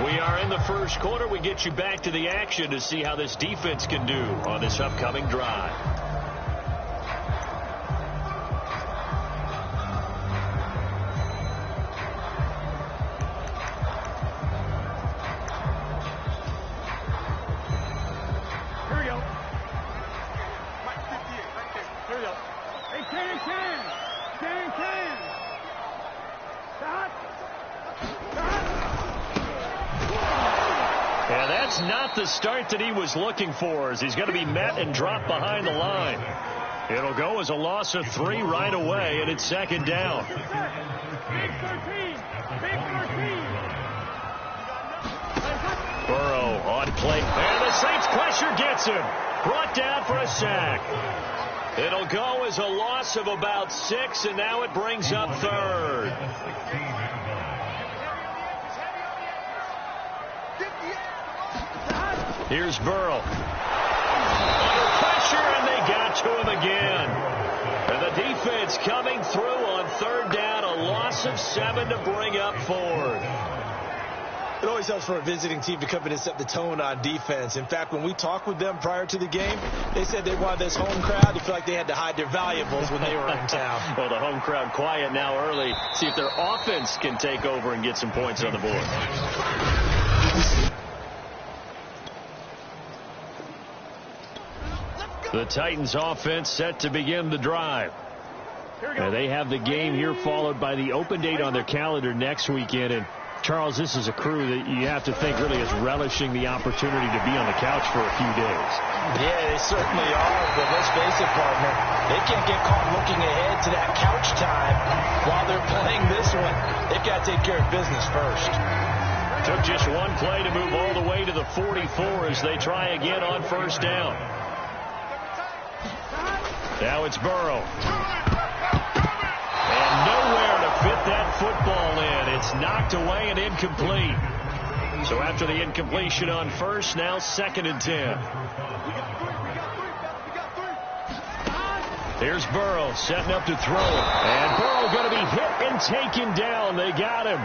We are in the first quarter. We get you back to the action to see how this defense can do on this upcoming drive. Here we go. Here we go. Hey, Can. Stop. Yeah, that's not the start that he was looking for, as he's going to be met and dropped behind the line. It'll go as a loss of 3 right away, and it's second down. Big 13. Burrow on play. And the Saints pressure gets him. Brought down for a sack. It'll go as a loss of about 6, and now it brings up third. Here's Burrow. Under pressure, and they got to him again. And the defense coming through on third down. A loss of 7 to bring up fourth. It always helps for a visiting team to come in and set the tone on defense. In fact, when we talked with them prior to the game, they said they wanted this home crowd to feel like they had to hide their valuables when they were in town. Well, the home crowd quiet now early. See if their offense can take over and get some points on the board. The Titans offense set to begin the drive. Now they have the game here followed by the open date on their calendar next weekend. And Charles, this is a crew that you have to think really is relishing the opportunity to be on the couch for a few days. Yeah, they certainly are, but let's face it, partner, they can't get caught looking ahead to that couch time while they're playing this one. They've got to take care of business first. Took just one play to move all the way to the 44 as they try again on first down. Now it's Burrow. And nowhere to fit that football in. It's knocked away and incomplete. So after the incompletion on first, now 2nd and 10. Here's Burrow setting up to throw. And Burrow going to be hit and taken down. They got him.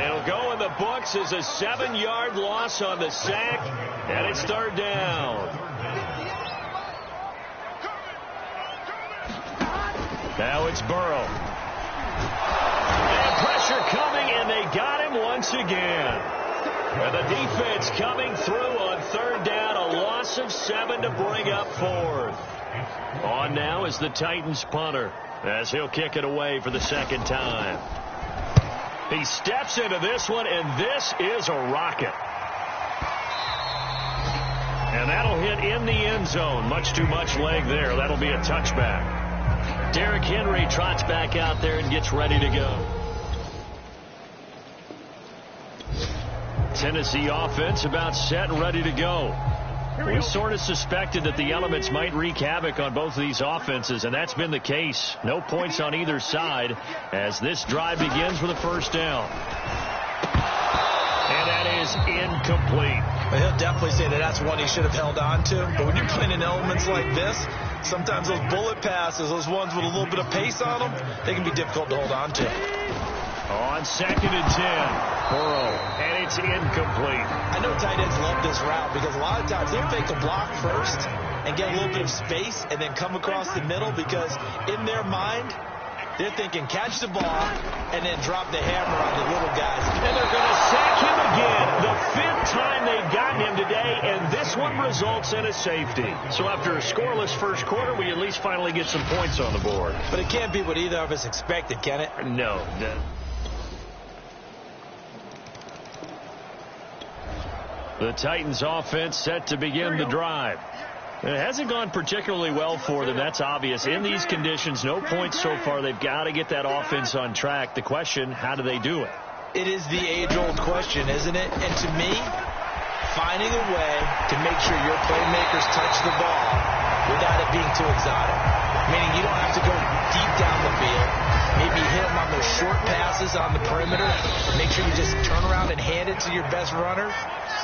It'll go in the books as a 7-yard loss on the sack. And it's third down. Now it's Burrow. And pressure coming, and they got him once again. And the defense coming through on third down, a loss of 7 to bring up fourth. On now is the Titans punter, as he'll kick it away for the second time. He steps into this one, and this is a rocket. And that'll hit in the end zone. Much too much leg there. That'll be a touchback. Derrick Henry trots back out there and gets ready to go. Tennessee offense about set and ready to go. We sort of suspected that the elements might wreak havoc on both of these offenses, and that's been the case. No points on either side as this drive begins with a first down. And that is incomplete. Well, he'll definitely say that that's one he should have held on to. But when you're playing in elements like this, sometimes those bullet passes, those ones with a little bit of pace on them, they can be difficult to hold on to. On 2nd and 10, Burrow, and it's incomplete. I know tight ends love this route because a lot of times they'll fake a block first and get a little bit of space and then come across the middle because in their mind, they're thinking catch the ball and then drop the hammer on the little guys. And they're going to sack him again. The 5th time they've gotten him today, and this one results in a safety. So after a scoreless first quarter, we at least finally get some points on the board. But it can't be what either of us expected, can it? No. The Titans offense set to begin the drive. It hasn't gone particularly well for them. That's obvious. In these conditions, no points so far. They've got to get that offense on track. The question, how do they do it? It is the age-old question, isn't it? And to me, finding a way to make sure your playmakers touch the ball without it being too exotic. Meaning you don't have to go deep down the field. Maybe hit them on those short passes on the perimeter. Make sure you just turn around and hand it to your best runner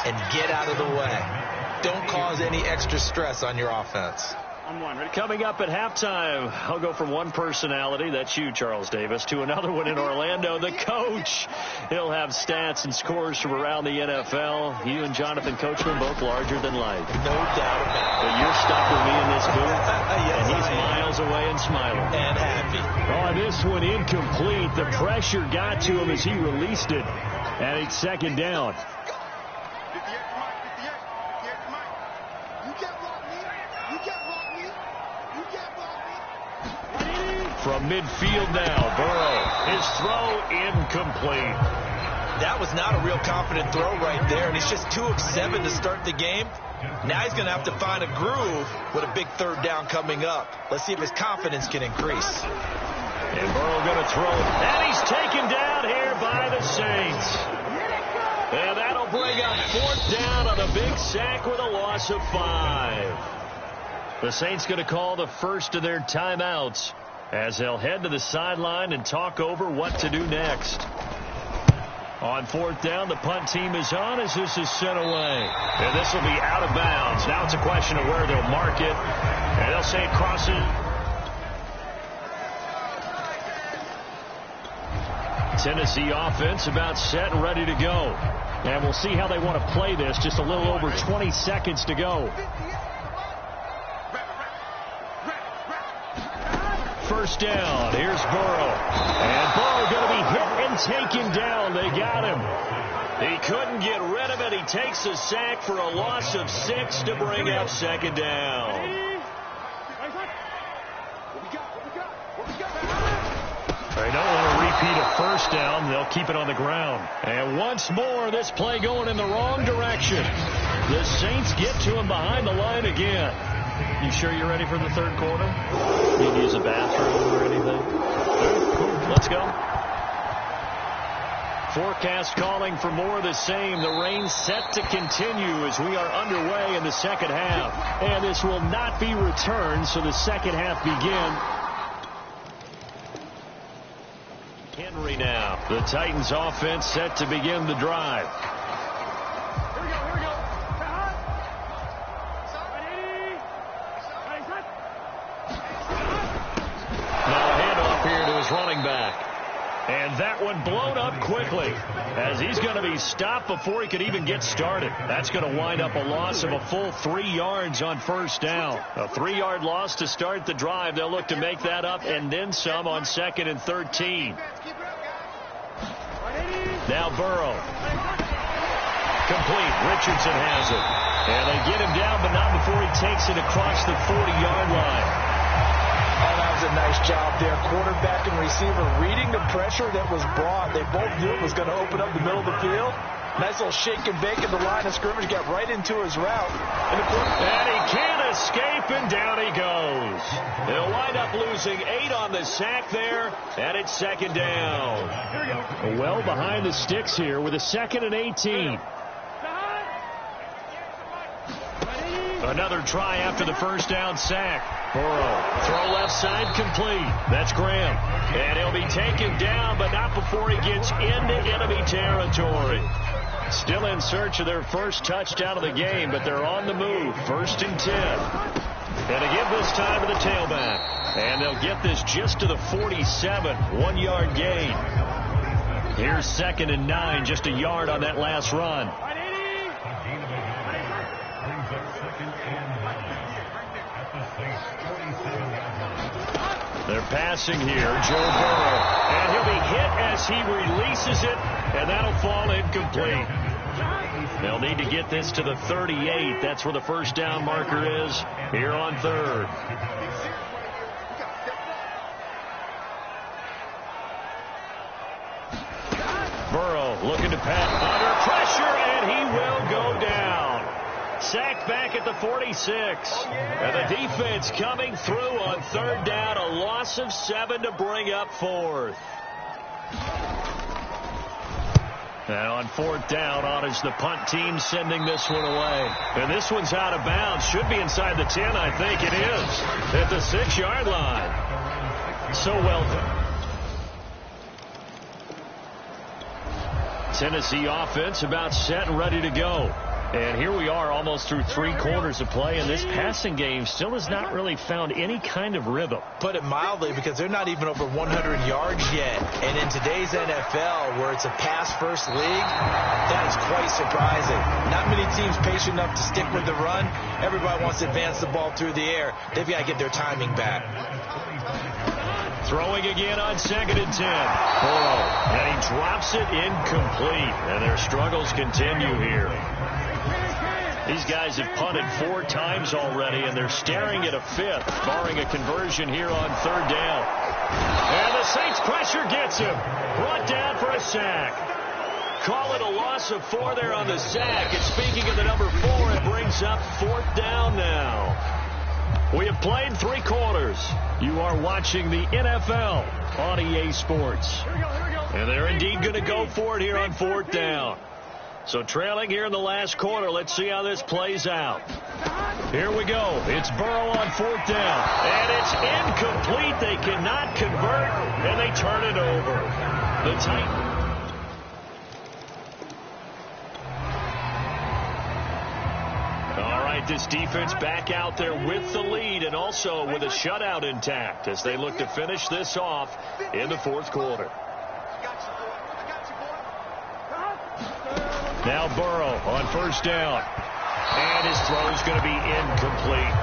and get out of the way. Don't cause any extra stress on your offense. On one. Ready? Coming up at halftime, I'll go from one personality, that's you, Charles Davis, to another one in Orlando, the coach. He'll have stats and scores from around the NFL. You and Jonathan Coachman both larger than life. No doubt about it. But you're stuck with me in this booth, Yes, and he's I am. miles away and smiling. And happy. Oh, this one incomplete. The pressure got to him as he released it. And it's second down. From midfield now, Burrow. His throw incomplete. That was not a real confident throw right there, and he's just 2 of 7 to start the game. Now he's going to have to find a groove with a big third down coming up. Let's see if his confidence can increase. And Burrow going to throw it. And he's taken down here by the Saints. And that'll bring up 4th down on a big sack with a loss of 5. The Saints going to call the first of their timeouts as they'll head to the sideline and talk over what to do next. On 4th down, the punt team is on as this is sent away. And this will be out of bounds. Now it's a question of where they'll mark it. And they'll say it crosses. Tennessee offense about set and ready to go. And we'll see how they want to play this. Just a little over 20 seconds to go. First down. Here's Burrow. And Burrow going to be hit and taken down. They got him. He couldn't get rid of it. He takes a sack for a loss of 6 to bring up second down. They don't want to repeat a first down. They'll keep it on the ground. And once more, this play going in the wrong direction. The Saints get to him behind the line again. You sure you're ready for the third quarter? Need to use a bathroom or anything? Cool. Let's go. Forecast calling for more of the same. The rain set to continue as we are underway in the second half. And this will not be returned, so the second half begins. Henry now. The Titans offense set to begin the drive. Here we go. Now a handoff here to his running back. And that one blown up quickly as he's going to be stopped before he could even get started. That's going to wind up a loss of a full 3 yards on first down. A 3-yard loss to start the drive. They'll look to make that up and then some on 2nd and 13. Now Burrow. Complete. Richardson has it. And they get him down, but not before he takes it across the 40-yard line. Oh, that was a nice job there. Quarterback and receiver reading the pressure that was brought. They both knew it was going to open up the middle of the field. Nice little shake and bake at the line of scrimmage. Got right into his route. And he can't escape, and down he goes. They'll wind up losing 8 on the sack there, and it's second down. Well behind the sticks here with a 2nd and 18. Another try after the first down sack. Burrow, throw left side complete. That's Graham. And he'll be taken down, but not before he gets into enemy territory. Still in search of their first touchdown of the game, but they're on the move. 1st and 10. And to give this time to the tailback. And they'll get this just to the 47. 1-yard gain. Here's 2nd and 9, just a yard on that last run. They're passing here, Joe Burrow. And he'll be hit as he releases it, and that'll fall incomplete. They'll need to get this to the 38. That's where the first down marker is here on 3rd. Burrow looking to pass under pressure, and he will go down. Sacked back at the 46. And the defense coming through on 3rd down. A loss of 7 to bring up 4th. And on 4th down, on is the punt team sending this one away. And this one's out of bounds. Should be inside the 10, I think it is. At the 6-yard line. So well done. Tennessee offense about set and ready to go. And here we are almost through 3 quarters of play, and this passing game still has not really found any kind of rhythm. Put it mildly, because they're not even over 100 yards yet. And in today's NFL, where it's a pass-first league, that is quite surprising. Not many teams patient enough to stick with the run. Everybody wants to advance the ball through the air. They've got to get their timing back. Throwing again on 2nd and 10. Burrow, and he drops it incomplete. And their struggles continue here. These guys have punted 4 times already, and they're staring at a 5th, barring a conversion here on 3rd down. And the Saints pressure gets him. Brought down for a sack. Call it a loss of 4 there on the sack. And speaking of the number 4, it brings up 4th down now. We have played 3 quarters. You are watching the NFL on EA Sports. And they're indeed going to go for it here on 4th down. So trailing here in the last quarter. Let's see how this plays out. Here we go. It's Burrow on 4th down. And it's incomplete. They cannot convert, and they turn it over. The Titans. All right, this defense back out there with the lead and also with a shutout intact as they look to finish this off in the 4th quarter. Now Burrow on 1st down. And his throw is going to be incomplete.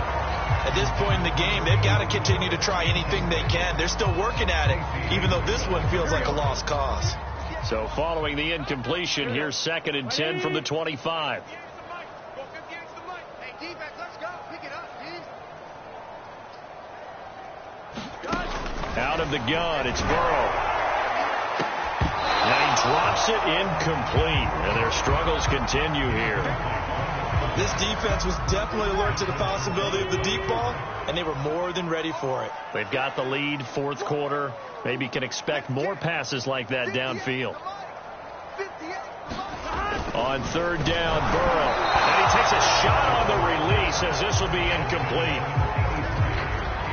At this point in the game, they've got to continue to try anything they can. They're still working at it, even though this one feels like a lost cause. So following the incompletion, here's 2nd and 10 from the 25. Out of the gun, it's Burrow. And he drops it incomplete, and their struggles continue here. This defense was definitely alert to the possibility of the deep ball, and they were more than ready for it. They've got the lead, 4th quarter. Maybe can expect more passes like that downfield. On 3rd down, Burrow. And he takes a shot on the release as this will be incomplete.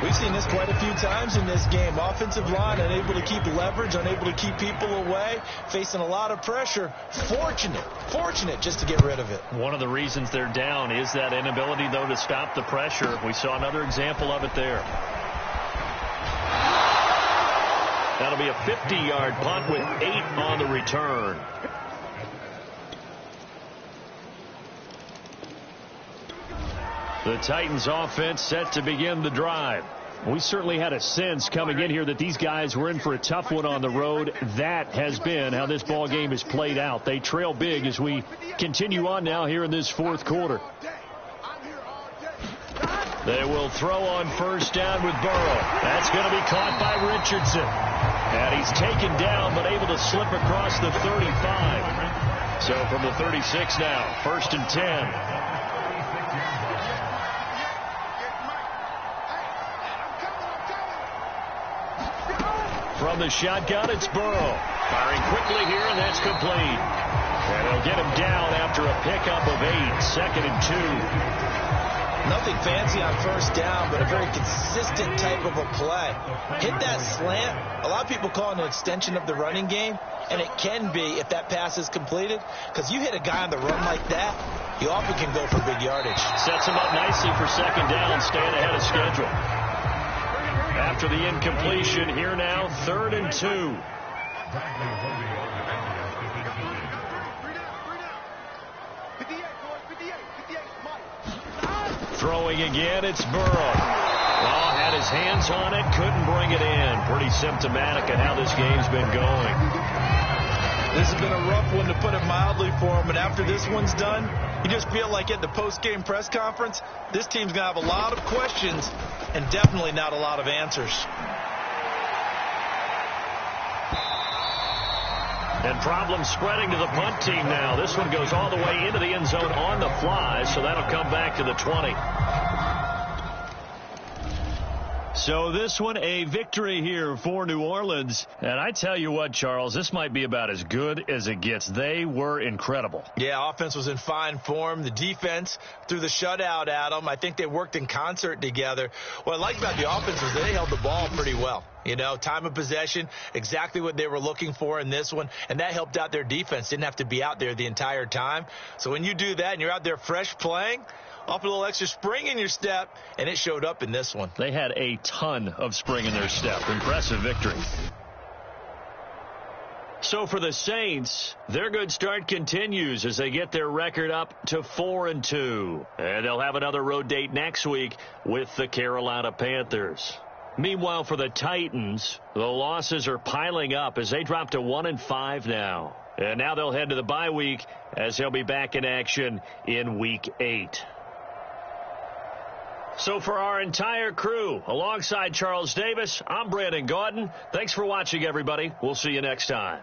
We've seen this quite a few times in this game. Offensive line unable to keep leverage, unable to keep people away, facing a lot of pressure. Fortunate just to get rid of it. One of the reasons they're down is that inability, though, to stop the pressure. We saw another example of it there. That'll be a 50-yard punt with 8 on the return. The Titans offense set to begin the drive. We certainly had a sense coming in here that these guys were in for a tough one on the road. That has been how this ball game has played out. They trail big as we continue on now here in this 4th quarter. They will throw on 1st down with Burrow. That's going to be caught by Richardson. And he's taken down but able to slip across the 35. So from the 36 now, 1st and 10. From the shotgun, it's Burrow. Firing quickly here, and that's complete. And he'll get him down after a pickup of 8. 2nd and 2. Nothing fancy on 1st down, but a very consistent type of a play. Hit that slant. A lot of people call it an extension of the running game, and it can be if that pass is completed, because you hit a guy on the run like that, he often can go for big yardage. Sets him up nicely for 2nd down, staying ahead of schedule. After the incompletion, here now, 3rd and 2. Throwing again, it's Burrow. Oh, had his hands on it, couldn't bring it in. Pretty symptomatic of how this game's been going. This has been a rough one, to put it mildly, for him. But after this one's done, you just feel like at the post-game press conference, this team's going to have a lot of questions and definitely not a lot of answers. And problems spreading to the punt team now. This one goes all the way into the end zone on the fly, so that'll come back to the 20. So this one, a victory here for New Orleans. And I tell you what, Charles, this might be about as good as it gets. They were incredible. Yeah, offense was in fine form. The defense threw the shutout at them. I think they worked in concert together. What I liked about the offense was they held the ball pretty well. You know, time of possession, exactly what they were looking for in this one, and that helped out their defense. Didn't have to be out there the entire time. So when you do that and you're out there fresh playing, off a little extra spring in your step, and it showed up in this one. They had a ton of spring in their step. Impressive victory. So for the Saints, their good start continues as they get their record up to 4-2. And they'll have another road date next week with the Carolina Panthers. Meanwhile, for the Titans, the losses are piling up as they drop to 1-5 now. And now they'll head to the bye week as they'll be back in action in Week 8. So for our entire crew, alongside Charles Davis, I'm Brandon Gaudin. Thanks for watching, everybody. We'll see you next time.